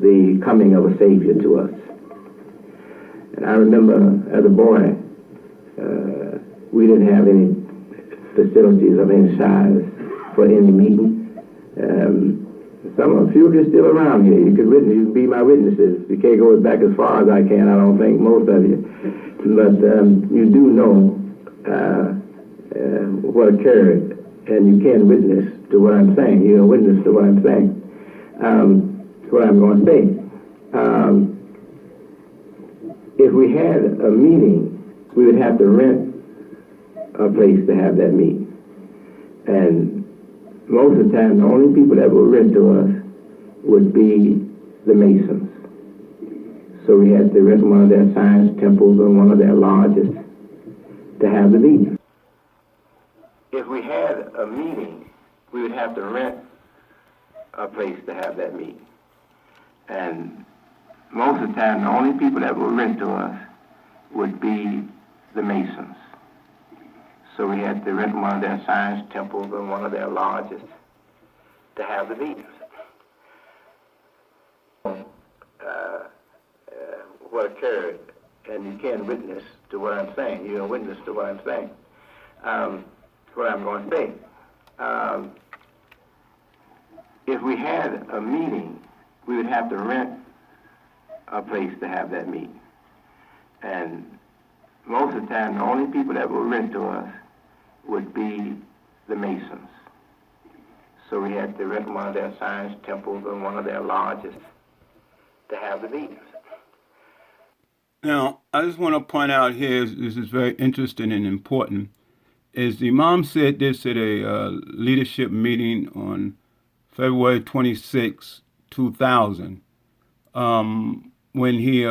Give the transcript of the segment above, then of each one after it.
the coming of a Savior to us. And I remember as a boy, we didn't have any facilities of any size for any meeting. A few of you still around here. You can be my witnesses. You can't go back as far as I can, I don't think, most of you. But you do know what occurred, and you can witness to what I'm saying. You can witness to what I'm saying. What I'm going to say. If we had a meeting, we would have to rent a place to have that meeting. And most of the time, the only people that will rent to us would be the Masons. So we had to rent one of their science temples or one of their lodges to have the meeting. If we had a meeting, we would have to rent a place to have that meeting. And most of the time, the only people that will rent to us would be the Masons. So we had to rent one of their science temples or one of their lodges to have the meetings. What occurred, and you can witness to what I'm saying. You can witness to what I'm saying. What I'm going to say. If we had a meeting, we would have to rent a place to have that meeting. And most of the time, the only people that will rent to us would be the Masons. So we had to rent one of their science temples or one of their lodges to have the meetings. Now, I just want to point out here, this is very interesting and important, is the Imam said this at a leadership meeting on February 26, 2000, when he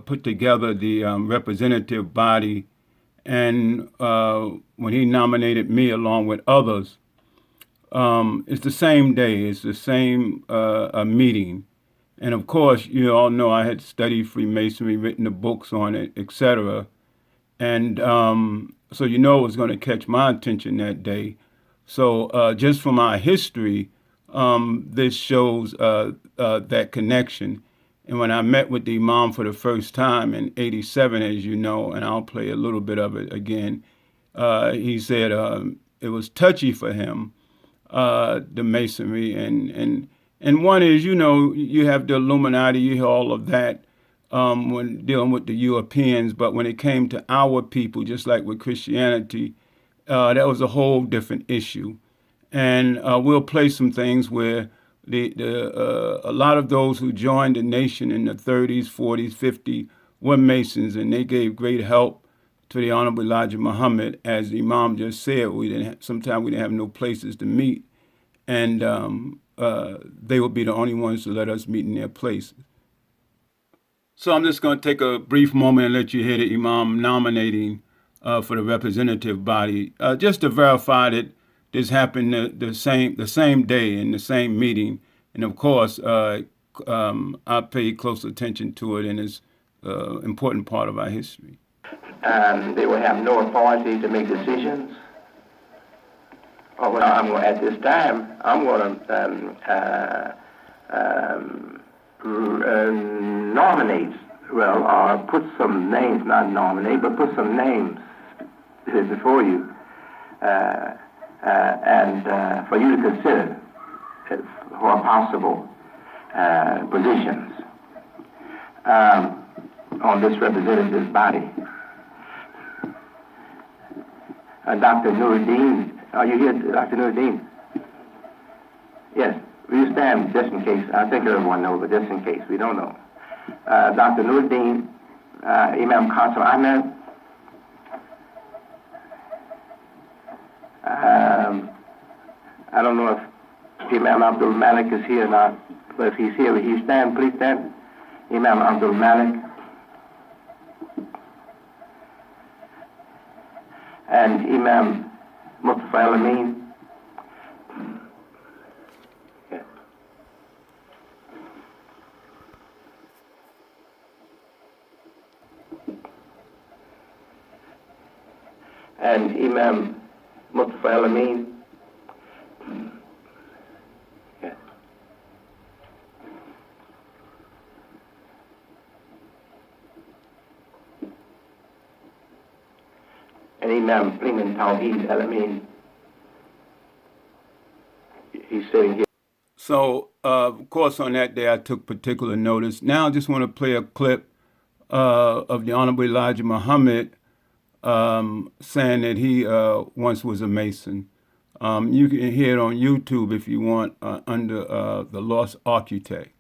put together the representative body, and when he nominated me along with others. It's the same day, it's the same meeting. And of course, you all know I had studied Freemasonry, written the books on it, etc. And so you know it was going to catch my attention that day. So just from our history, this shows that connection. And when I met with the Imam for the first time in '87, as you know, and I'll play a little bit of it again, he said it was touchy for him, the Masonry. And one is, you know, you have the Illuminati, you hear all of that when dealing with the Europeans. But when it came to our people, just like with Christianity, that was a whole different issue. And we'll play some things where a lot of those who joined the nation in the 30s, 40s, 50s were Masons, and they gave great help to the Honorable Elijah Mohammed. As the Imam just said, sometimes we didn't have no places to meet, and they would be the only ones to let us meet in their places. So I'm just going to take a brief moment and let you hear the Imam nominating for the representative body, just to verify that this happened the same day in the same meeting. And of course, I paid close attention to it, and it's an important part of our history. They will have no authority to make decisions. At this time, I'm going to nominate, or put some names, not nominate, but put some names before you, and for you to consider for possible positions on this representative body. Dr. Nuruddin, are you here, Dr. Nuruddin? Yes, will you stand just in case? I think everyone knows, but just in case, we don't know. Dr. Nuruddin, Imam Qasim Ahmed, I don't know if Imam Abdul Malik is here or not, but if he's here, will he stand? Please stand. Imam Abdul Malik. And Imam Mustafa El-Amin. Yeah. And Imam Mustafa El-Amin. Yeah. and Imam Pliman Tawheed El-Amin. He's sitting here. So, of course, on that day I took particular notice. Now I just want to play a clip of the Honorable Elijah Mohammed saying that he once was a Mason. You can hear it on YouTube if you want under the Lost Architect.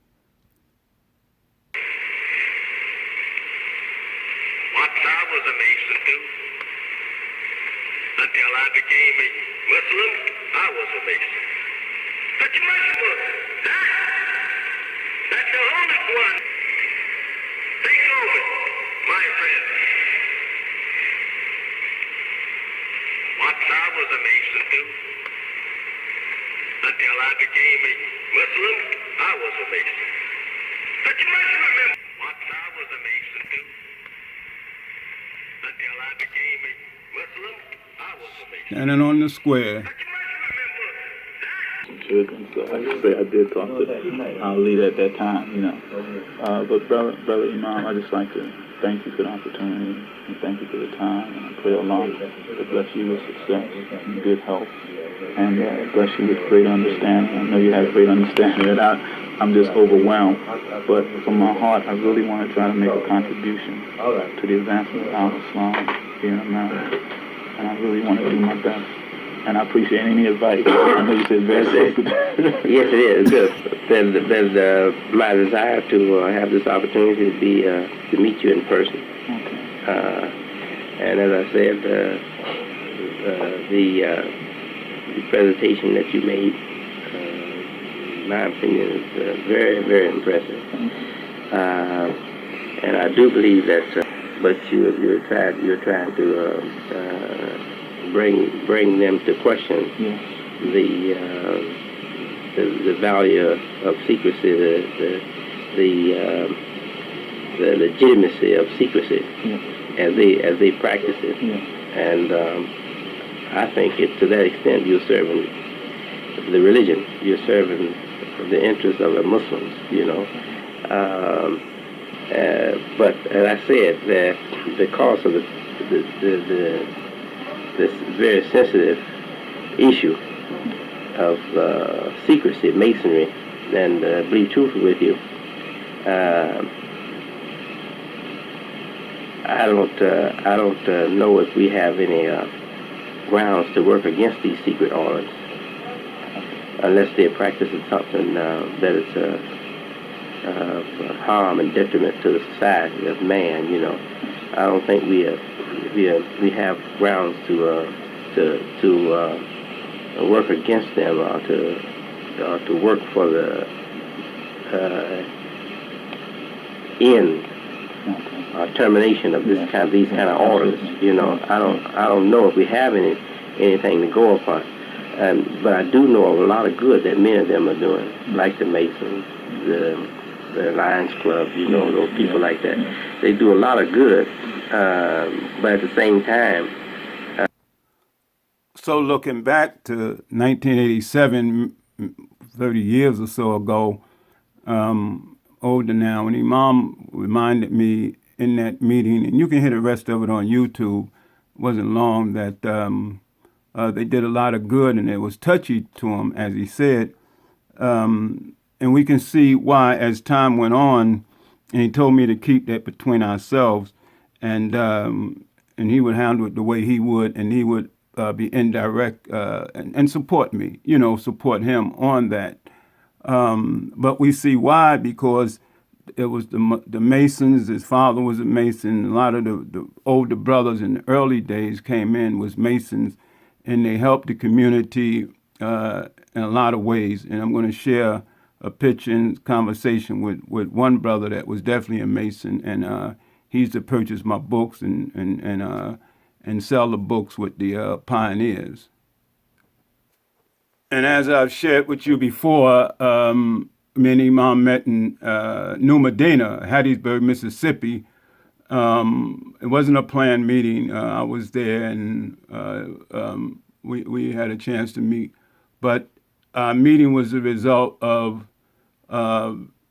Once I was a Mason too. Until I became a Muslim, I was a Mason. But you must look. That's the only one. Think over it, my friend. Once I was a Mason too. Until I became a Muslim, I was a Mason. But you must remember, once I was a Mason too. Until I became a Muslim, I was a Mason. Standing on the square. But you must remember that. Children, so like I say, I did talk to our leader at that time, you know. But brother Imam, I just like to thank you for the opportunity and thank you for the time. And I pray Allah to bless you with success and good health and bless you with great understanding. I know you have great understanding, and I'm just overwhelmed. But from my heart, I really want to try to make a contribution to the advancement of Islam here in America. And I really want to do my best. And I appreciate any advice. I know you said very sensitive. Yes, it is. There's my desire to have this opportunity to be to meet you in person. Okay. And as I said, the presentation that you made, in my opinion, is very, very impressive. And I do believe that, but you're trying to bring them to question Yes. the value of secrecy, the legitimacy of secrecy Yes. as they practice it. Yes. And I think to that extent you're serving the religion, you're serving the interests of the Muslims, you know. But as I said, that because of this very sensitive issue of secrecy, masonry, and be truthful with you, I don't know if we have any grounds to work against these secret orders, unless they're practicing something that is harm and detriment to the society of man. You know, I don't think we have grounds to work against them or to work for the end or termination of these kind of orders. You know, I don't know if we have anything to go upon, but I do know of a lot of good that many of them are doing, like the Masons, the Lions Club. You know, those people like that. They do a lot of good, but at the same time. So looking back to 1987, 30 years or so ago, older now, and Imam reminded me in that meeting, and you can hear the rest of it on YouTube, it wasn't long, that they did a lot of good and it was touchy to him, as he said. And we can see why as time went on, and he told me to keep that between ourselves, and he would handle it the way he would, and he would be indirect and support me, you know, support him on that. But we see why, because it was the Masons. His father was a Mason. A lot of the older brothers in the early days came in, was Masons, and they helped the community in a lot of ways. And I'm going to share a picture and conversation with one brother that was definitely a Mason, and he used to purchase my books and sell the books with the pioneers. And as I've shared with you before, me and Imam met in New Medina, Hattiesburg, Mississippi. It wasn't a planned meeting. I was there, and we had a chance to meet. But our meeting was the result of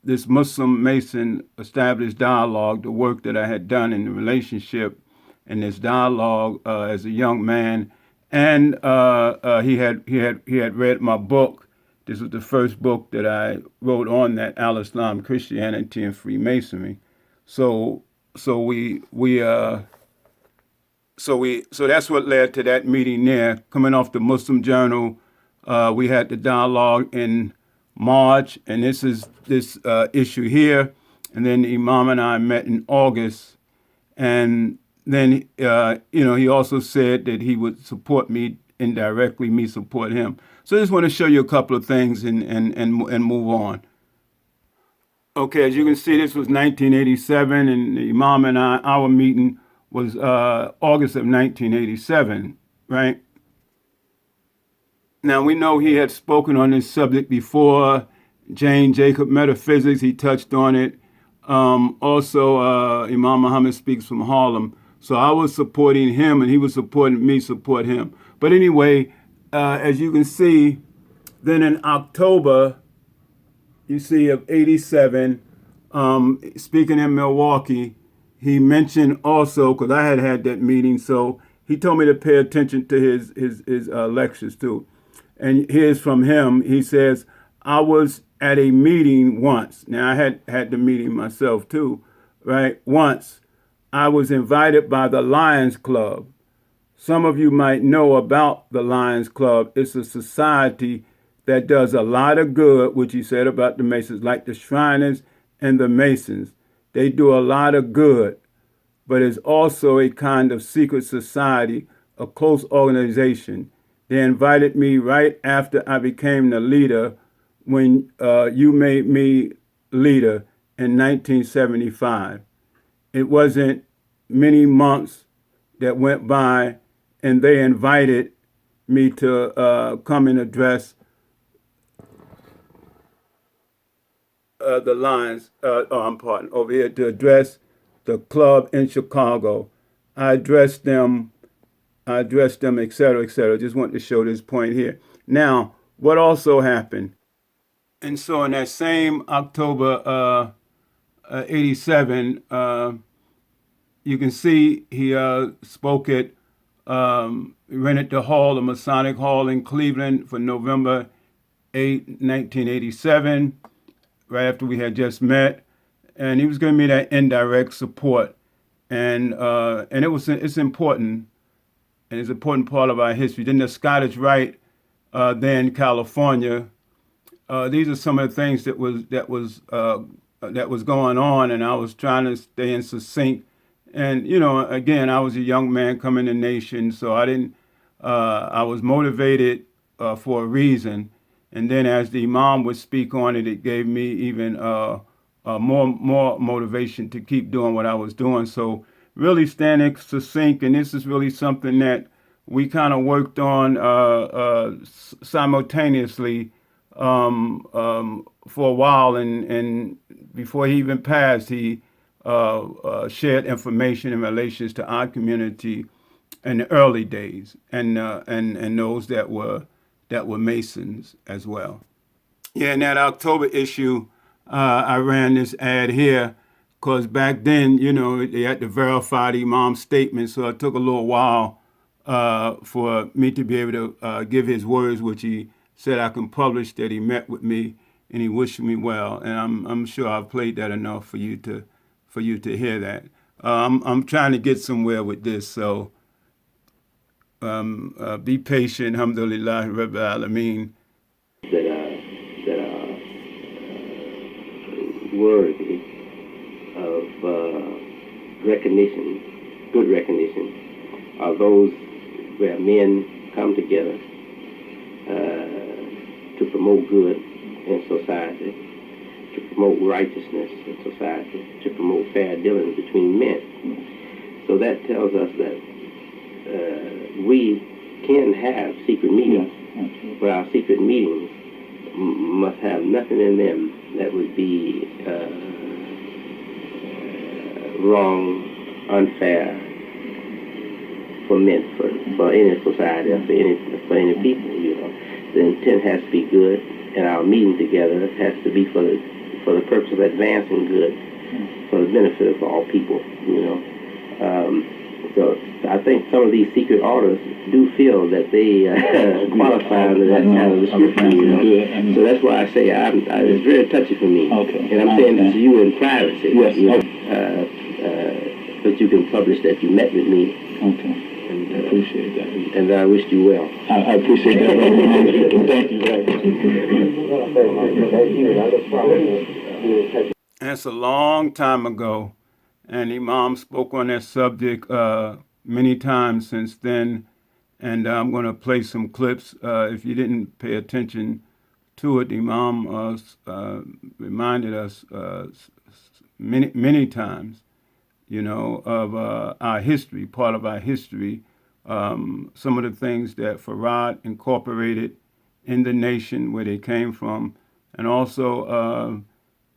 this Muslim Mason established dialogue, the work that I had done in the relationship, in this dialogue as a young man, and he had read my book. This was the first book that I wrote on that, Al-Islam, Christianity, and Freemasonry. So that's what led to that meeting there. Coming off the Muslim Journal, we had the dialogue in March, and this is this issue here. And then Imam and I met in August, and then he also said that he would support me indirectly, me support him. So I just want to show you a couple of things and move on. Okay, as you can see, this was 1987, and Imam and I, our meeting was August of 1987, right? Now, we know he had spoken on this subject before. Jane Jacob Metaphysics, he touched on it. Also, Imam Mohammed Speaks from Harlem. So I was supporting him, and he was supporting me, support him. But anyway, as you can see, then in October, you see, of 87, speaking in Milwaukee, he mentioned also, because I had that meeting, so he told me to pay attention to his lectures too. And here's from him. He says, I was at a meeting once. Now, I had the meeting myself too, right? Once, I was invited by the Lions Club. Some of you might know about the Lions Club. It's a society that does a lot of good, which he said about the Masons, like the Shriners and the Masons. They do a lot of good, but it's also a kind of secret society, a close organization. They invited me right after I became the leader when you made me leader in 1975. It wasn't many months that went by, and they invited me to come and address the Lions, over here to address the club in Chicago. I addressed them, et cetera, et cetera. Just want to show this point here. Now, what also happened? And so in that same October 87, you can see he spoke at, rented the hall, the Masonic Hall in Cleveland for November 8, 1987, right after we had just met. And he was giving me that indirect support. And it's important, and it's an important part of our history. Then the Scottish Rite there in California, these are some of the things that was going on, and I was trying to stay in succinct. And again, I was a young man coming to the nation, so I was motivated for a reason. And then as the Imam would speak on it, it gave me even more motivation to keep doing what I was doing. So really standing succinct, and this is really something that we kind of worked on simultaneously for a while, and before he even passed, he shared information in relations to our community in the early days, and those that were Masons as well. Yeah, in that October issue, I ran this ad here because back then, they had to verify the Imam's statement, so it took a little while for me to be able to give his words, which he said I can publish, that he met with me and he wished me well. And I'm sure I've played that enough for you to hear that. I'm trying to get somewhere with this, so be patient. Alhamdulillah, Rabbil Alameen. That are worthy of recognition, good recognition, are those where men come together to promote good in society, to promote righteousness in society, to promote fair dealing between men. So that tells us that we can have secret meetings, but our secret meetings must have nothing in them that would be wrong, unfair for men, for any society, or for any people. The intent has to be good, and our meeting together has to be for the purpose of advancing good, for the benefit of all people. So I think some of these secret orders do feel that they qualify under that kind of restriction, you know. So that's why I say it's very touchy for me. Okay. And I'm saying this to you in privacy. Yes. You know, but you can publish that you met with me. Okay. And, I appreciate that. And I wish you well. I appreciate that. Thank you very much. And it's a long time ago, and Imam spoke on that subject many times since then. And I'm going to play some clips. If you didn't pay attention to it, Imam reminded us many times, you know, of our history, part of our history, some of the things that Farad incorporated in the nation where they came from, and also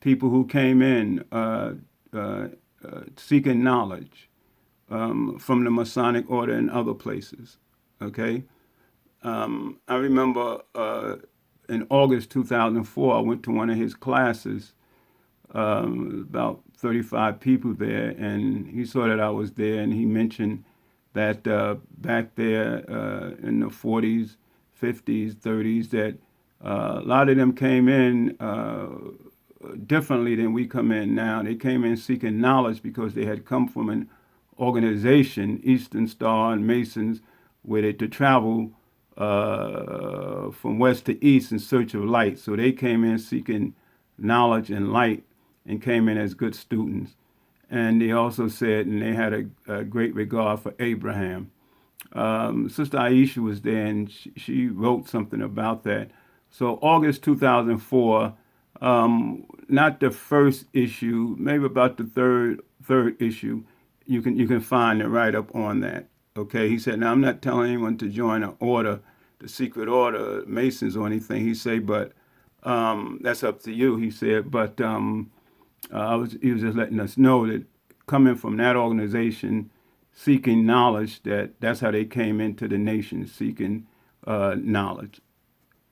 people who came in seeking knowledge from the Masonic order and other places. Okay, I remember in August 2004, I went to one of his classes. About 35 people there, and he saw that I was there, and he mentioned that back there in the 40s, 50s, 30s, that a lot of them came in differently than we come in now. They came in seeking knowledge because they had come from an organization, Eastern Star and Masons, where they to travel from west to east in search of light. So they came in seeking knowledge and light and came in as good students. And they also said, and they had a great regard for Abraham. Sister Aisha was there, and she wrote something about that. So August 2004, not the first issue, maybe about the third issue, you can find it right up on that. Okay, he said, now I'm not telling anyone to join an order, the secret order, Masons or anything. He said, but that's up to you. He said, but he was just letting us know that coming from that organization, seeking knowledge, that's how they came into the nation, seeking knowledge.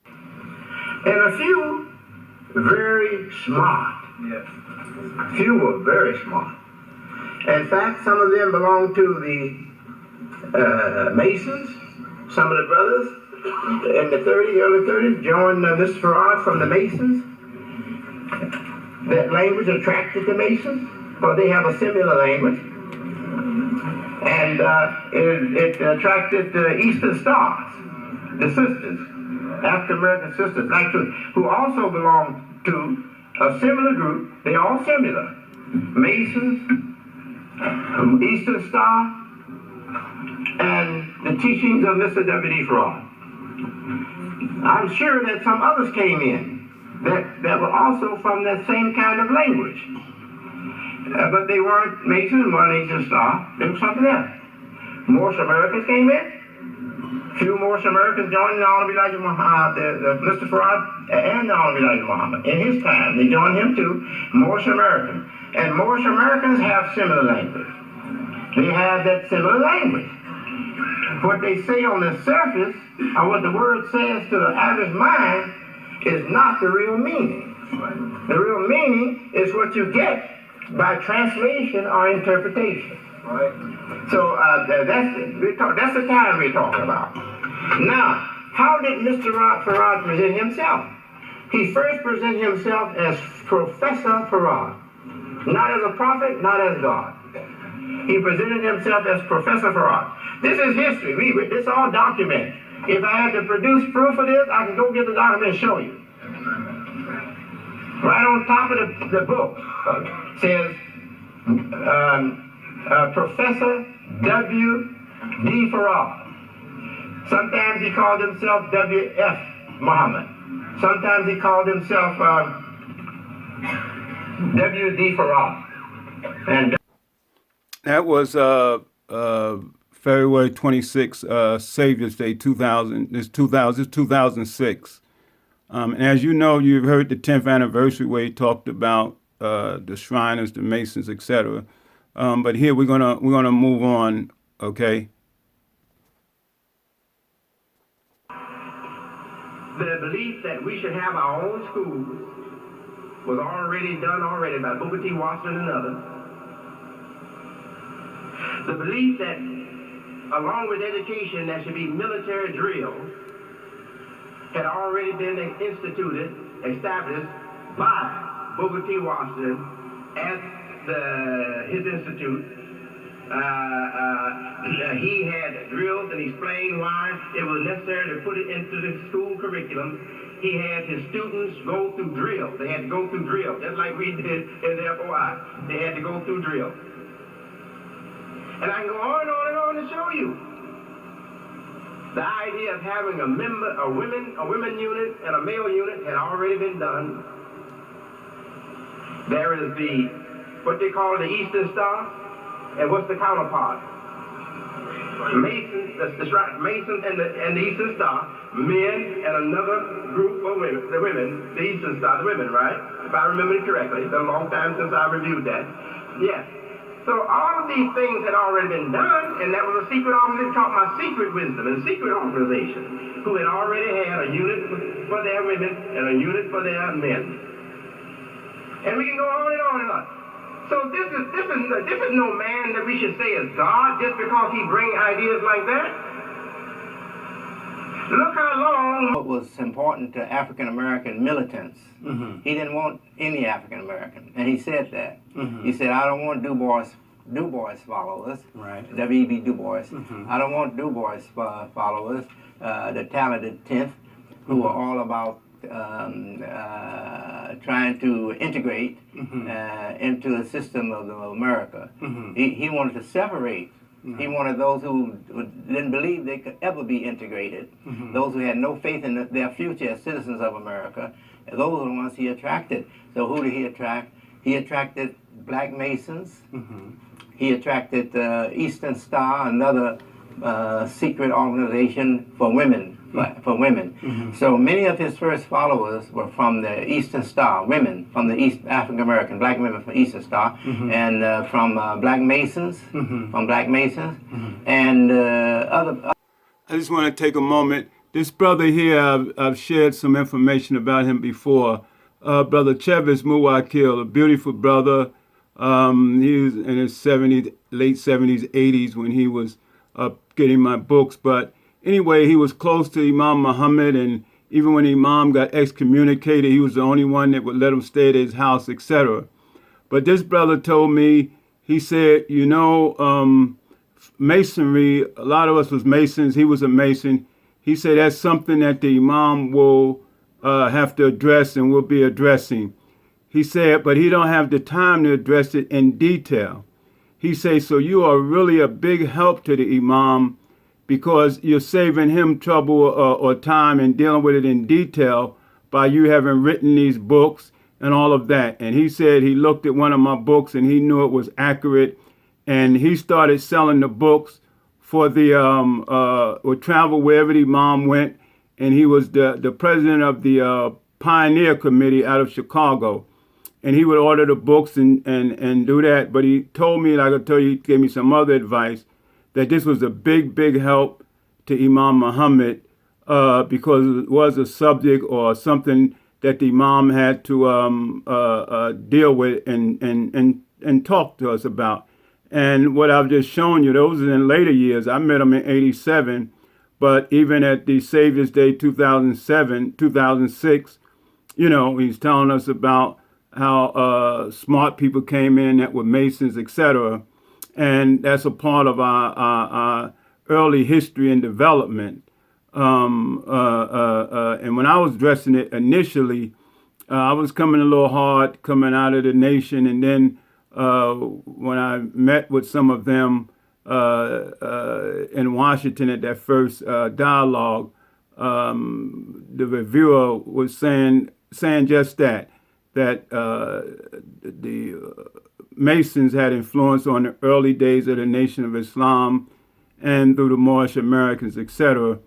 And a few very smart. Yes. Few were very smart. In fact, some of them belonged to the Masons. Some of the brothers in the early 30s joined Mr. Farad from the Masons. That language attracted the Masons, for they have a similar language. And it attracted the Eastern Stars, the sisters, African American sisters, who also belong to a similar group. They're all similar. Masons, Eastern Star, and the teachings of Mr. W.D. Farad. I'm sure that some others came in that were also from that same kind of language. But they weren't Mason, weren't Eastern Star, they were something else. Moorish Americans came in. Few Moorish Americans joined the Honorable Elijah Muhammad, Mr. Farad and the Honorable Elijah Muhammad. In his time, they joined him too, Moorish Americans. And Moorish Americans have similar language. They have that similar language. What they say on the surface, or what the word says to the average mind, is not the real meaning. The real meaning is what you get by translation or interpretation. So that's the time we're talking about. Now, how did Mr. Farad present himself? He first presented himself as Professor Farad, not as a prophet, not as God. He presented himself as Professor Farad. This is history. This is all documented. If I had to produce proof of this, I can go get the document and show you. Right on top of the book says Professor W.D. Farad. Sometimes he called himself W.F. Mohammed. Sometimes he called himself W.D. Farad. And that was February 26, Savior's Day 2006. And as you know, you've heard the 10th anniversary where he talked about the Shriners, the Masons, etc. But here we're gonna move on, okay? The belief that we should have our own schools was already done by Booker T. Washington and others. The belief that along with education there should be military drill had already been established by Booker T. Washington at his institute. He had drills and explained why it was necessary to put it into the school curriculum. He had his students go through drill. They had to go through drill, just like we did in the FOI. They had to go through drill. And I can go on and on and on to show you. The idea of having a women unit and a male unit had already been done. There is what they call the Eastern Star. And what's the counterpart? Masons, that's right, Masons and the Eastern Star, men and another group of women, the Eastern Star, the women, right? If I remember it correctly. It's been a long time since I reviewed that. Yes. So all of these things had already been done, and that was a secret organization called my secret wisdom, and secret organization, who had already had a unit for their women and a unit for their men. And we can go on and on and on. So this is no man that we should say is God just because he bring ideas like that. Look how long. What was important to African American militants. Mm-hmm. He didn't want any African American, and he said that. Mm-hmm. He said, "I don't want Du Bois followers." Right. W.E.B. Du Bois. Mm-hmm. I don't want Du Bois followers, the talented 10th, who are all about trying to integrate into the system of America. Mm-hmm. He wanted to separate. Mm-hmm. He wanted those who didn't believe they could ever be integrated, those who had no faith in their future as citizens of America. Those are the ones he attracted. So who did he attract? He attracted Black Masons. Mm-hmm. He attracted Eastern Star, another secret organization for women. Mm-hmm. So many of his first followers were from the Eastern Star, women from the East African American, black women from Eastern Star, and from Black Masons, and other. I just want to take a moment. This brother here, I've shared some information about him before. Brother Chevis Muwakil, a beautiful brother. He was in his 70s, late 70s, 80s when he was getting my books, but anyway, he was close to Imam Mohammed, and even when Imam got excommunicated, he was the only one that would let him stay at his house, etc. But this brother told me, he said, Masonry, a lot of us was Masons, he was a Mason. He said that's something that the Imam will have to address and will be addressing. He said, but he don't have the time to address it in detail. He said, so you are really a big help to the Imam, because you're saving him trouble or time and dealing with it in detail by you having written these books and all of that. And he said he looked at one of my books and he knew it was accurate, and he started selling the books for the would travel wherever the Imam went, and he was the president of the Pioneer Committee out of Chicago, and he would order the books and do that. But he told me, like I told you, he gave me some other advice, that this was a big, big help to Imam Muhammad because it was a subject or something that the Imam had to deal with and talk to us about. And what I've just shown you, those are in later years. I met him in 87, but even at the Savior's Day 2006, he's telling us about how smart people came in that were Masons, etc. And that's a part of our early history and development. And when I was dressing it initially, I was coming a little hard, coming out of the nation. And then when I met with some of them in Washington at that first dialogue, the reviewer was saying just that the Masons had influence on the early days of the Nation of Islam and through the Moorish Americans, etc.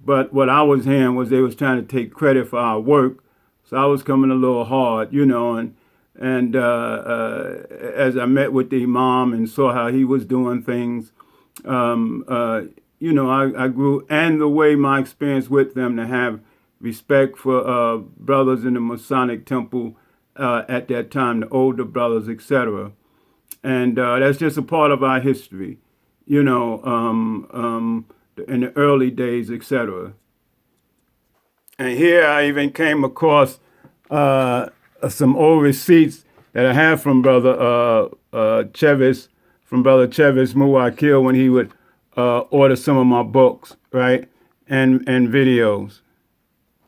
But what I was hearing was they was trying to take credit for our work. So I was coming a little hard, and as I met with the Imam and saw how he was doing things, I grew, and the way my experience with them to have respect for brothers in the Masonic temple at that time, the older brothers, etc. And that's just a part of our history, you know, in the early days, etc. And here I even came across some old receipts that I have from Brother Chevis, from Brother Chevis Muwakil, when he would order some of my books, right, and videos.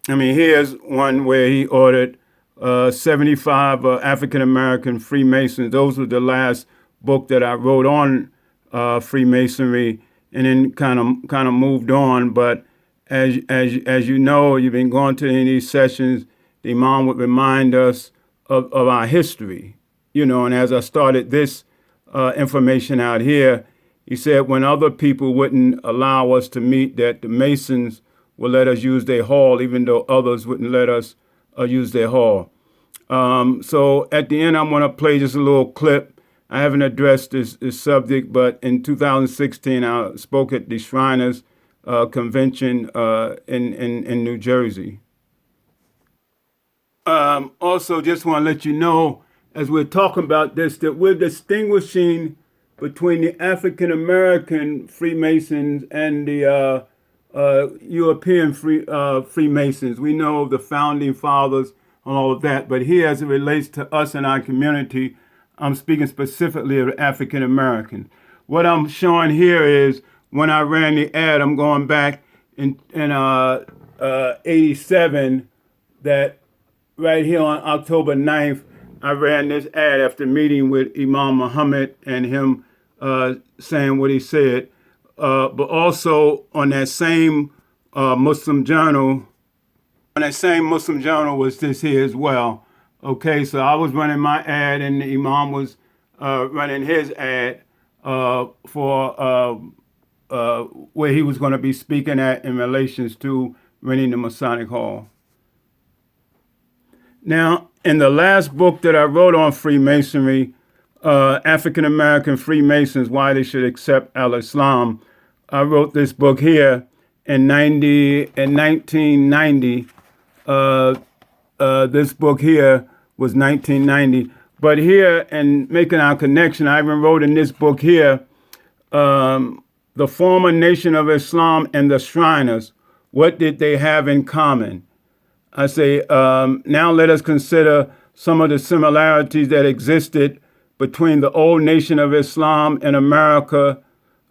I mean, here's one where he ordered 75 African American Freemasons. Those were the last book that I wrote on Freemasonry, and then kind of moved on. But as you know, you've been going to any of these sessions, the Imam would remind us of our history, you know. And as I started this information out here, he said when other people wouldn't allow us to meet, that the Masons would let us use their hall, even though others wouldn't let us use their hall. So at the end, I'm going to play just a little clip. I haven't addressed this subject, but in 2016, I spoke at the Shriners Convention in New Jersey. Also, just want to let you know, as we're talking about this, that we're distinguishing between the African American Freemasons and the European Freemasons. We know the founding fathers and all of that, but here, as it relates to us and our community, I'm speaking specifically of African Americans. What I'm showing here is when I ran the ad. I'm going back in 87. That right here on October 9th, I ran this ad after meeting with Imam Mohammed and him saying what he said. But also on that same Muslim journal, was this here as well. Okay, so I was running my ad and the Imam was running his ad for where he was going to be speaking at in relations to renting the Masonic Hall. Now, in the last book that I wrote on Freemasonry, African American Freemasons, Why They Should Accept Al-Islam, I wrote this book here in 1990. This book here was 1990. But here, in making our connection, I even wrote in this book here, the former Nation of Islam and the Shriners, what did they have in common? I say, now let us consider some of the similarities that existed between the old Nation of Islam in America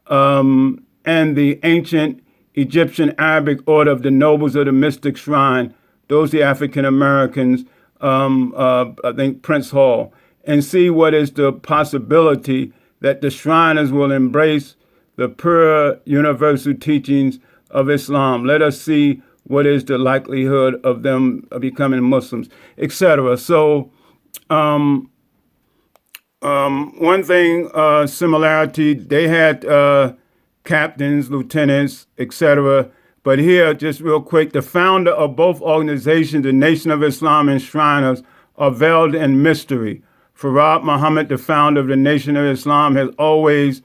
and the ancient Egyptian Arabic order of the Nobles of the Mystic Shrine. Those are the African Americans, I think Prince Hall, and see what is the possibility that the Shriners will embrace the pure universal teachings of Islam. Let us see what is the likelihood of them becoming Muslims, etc. So one thing, similarity, they had captains, lieutenants, etc. But here, just real quick, the founder of both organizations, the Nation of Islam and Shriners, are veiled in mystery. Farad Muhammad, the founder of the Nation of Islam, has always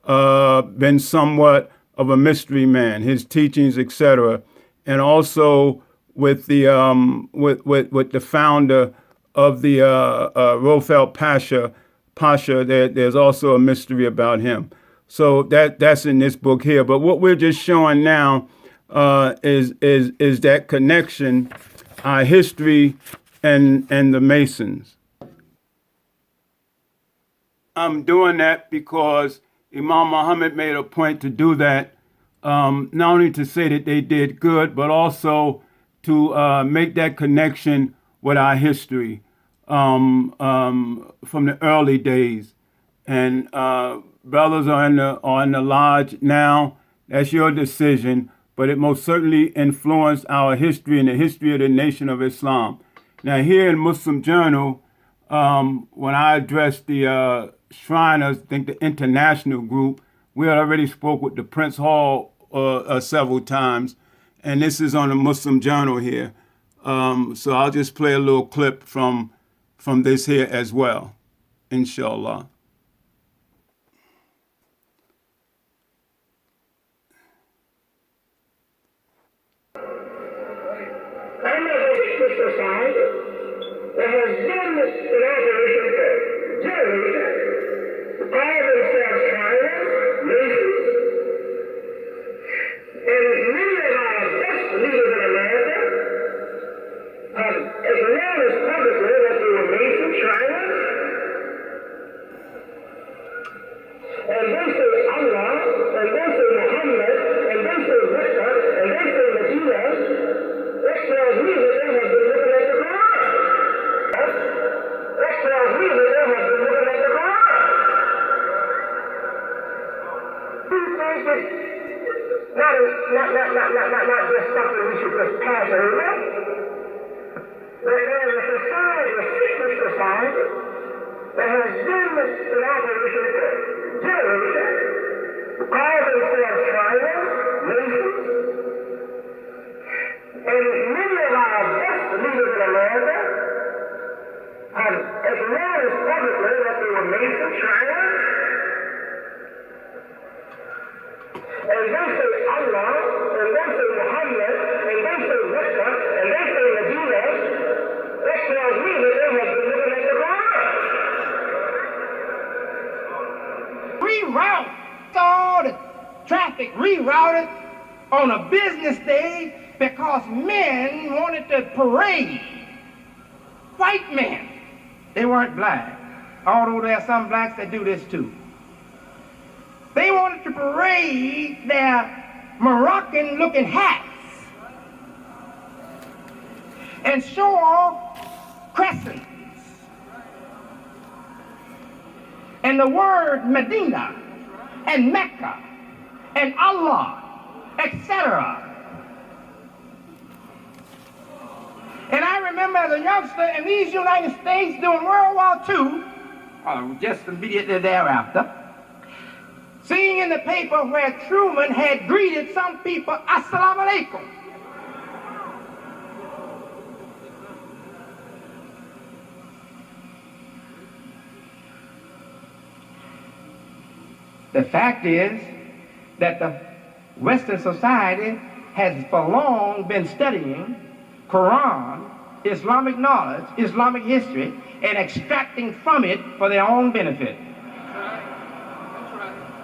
been somewhat of a mystery man, his teachings, etc. And also with the with the founder of the Rofel Pasha, there's also a mystery about him. So that's in this book here. But what we're just showing now is that connection, our history, and the Masons. I'm doing that because Imam Mohammed made a point to do that, not only to say that they did good, but also to make that connection with our history from the early days. And brothers are in the lodge now. That's your decision, but it most certainly influenced our history and the history of the Nation of Islam. Now, here in Muslim Journal, when I addressed the Shriners, I think the international group, we had already spoke with the Prince Hall several times, and this is on the Muslim Journal here. So I'll just play a little clip from this here as well, inshallah. There has been an apparition generally has been in operation for generations, call themselves tribes, nations, and many of our best leaders in America have acknowledged publicly that they were nation tribes, and they say Allah, and they say Mohammed, and they say Mecca, and they say Medina. That tells me that they have been looking at the Quran. Reroute all the traffic, rerouted on a business day because men wanted to parade. White men. They weren't black, although there are some blacks that do this too. They wanted to parade their Moroccan-looking hats and show off crescents. And the word Medina and Mecca and Allah, etc. And I remember as a youngster in these United States during World War II, or just immediately thereafter, seeing in the paper where Truman had greeted some people, Assalamu alaikum. The fact is that the Western society has for long been studying Quran, Islamic knowledge, Islamic history, and extracting from it for their own benefit.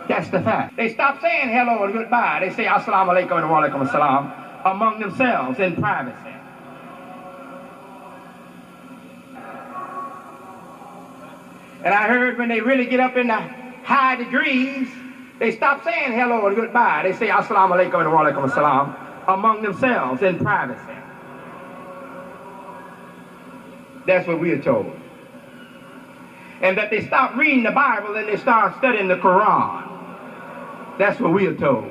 That's the fact. They stop saying hello and goodbye. They say assalamu alaikum and wa alaikum assalam among themselves in privacy. And I heard when they really get up in the high degrees, they stop saying hello and goodbye. They say assalamu alaikum and wa alaikum assalam among themselves in privacy. That's what we are told. And that they stop reading the Bible and they start studying the Quran. That's what we are told.